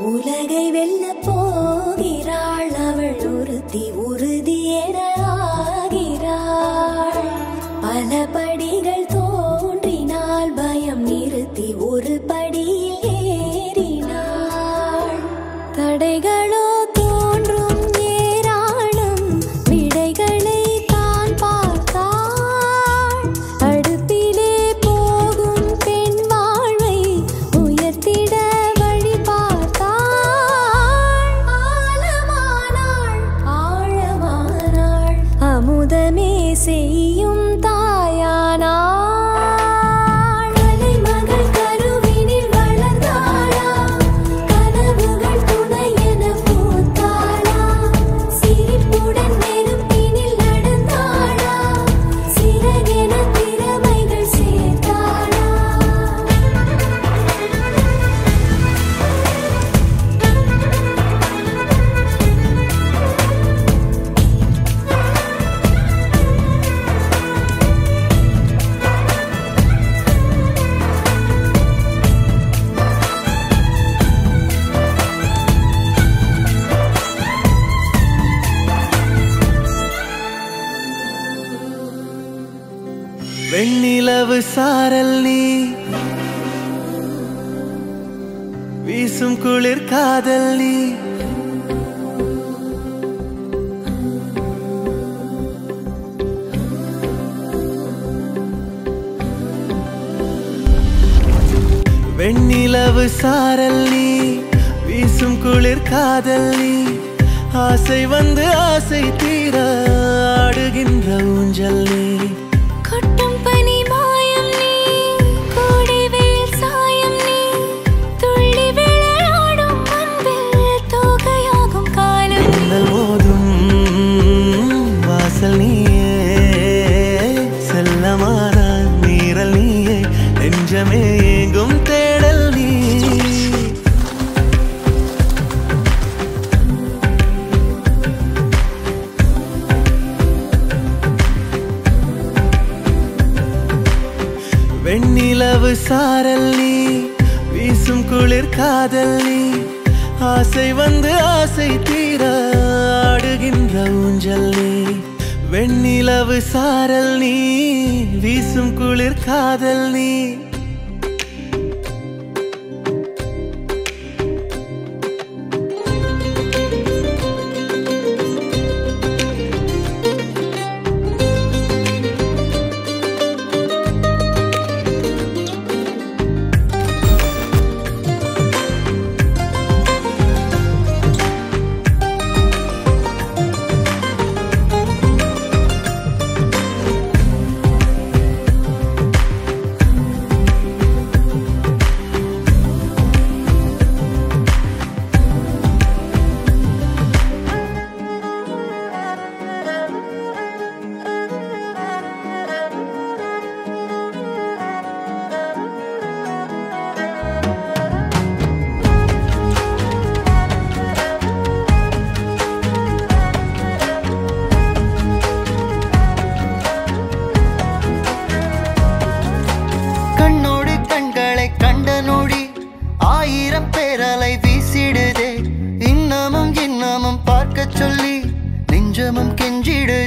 உலகை வெல்ல போகிறாள் அவள் ஒருத்தி உறுதியென ஆகிறாள். பல படிகள் தோன்றினால் பயம் நிறுத்தி ஒரு படியில் ஏறினாள். தடைகளோ தோன்றும் ஏராளம், விடைகளை தான் பார்த்தாள். அடுப்பிலே போகும் பெண் வாழ்வை உயர்த்திட வழி பார்த்தாள். ஆழமானாள் ஆழமானாள், அமுதமே செய்யும் தாயானாள். மகள் கருவினில் வளர்ந்தாளா, கனவுகள் துணை என பூத்தாளா. சிரிப்புடன் நெருப்பினில் நடந்தாளா, சிறகென திறமைகள் சேர்த்தாளா. வெண்ணிலவு சாரல் நீ, வீசும் குளிர் காதல் நீ. வெண்ணிலவு சாரல் நீ, வீசும் குளிர் காதல் நீ. ஆசை வந்து ஆசை தீர ஆடுகின்ற ஊஞ்சல் நீ. கொட்டும் பனி மாயம் நீ, கோடை வெயில் சாயம் நீ. துள்ளி விளையாடும் அன்பில் தோகையாகும் காலம் நீ. மின்னல் மோதும் வாசல் நீயே, செல்லமான நீரல் நீயே. நெஞ்சமே எங்கும் தேடல் நீ. வெண்ணிலவு சாரல் நீ, வீசும் குளிர் காதல் நீ. ஆசை வந்து ஆசை தீர ஆடுகின்ற ஊஞ்சல் நீ. வெண்ணிலவு சாரல் நீ, வீசும் குளிர் காதல் நீ. சொல்லி நெஞ்சமும் கெஞ்சிடுதே.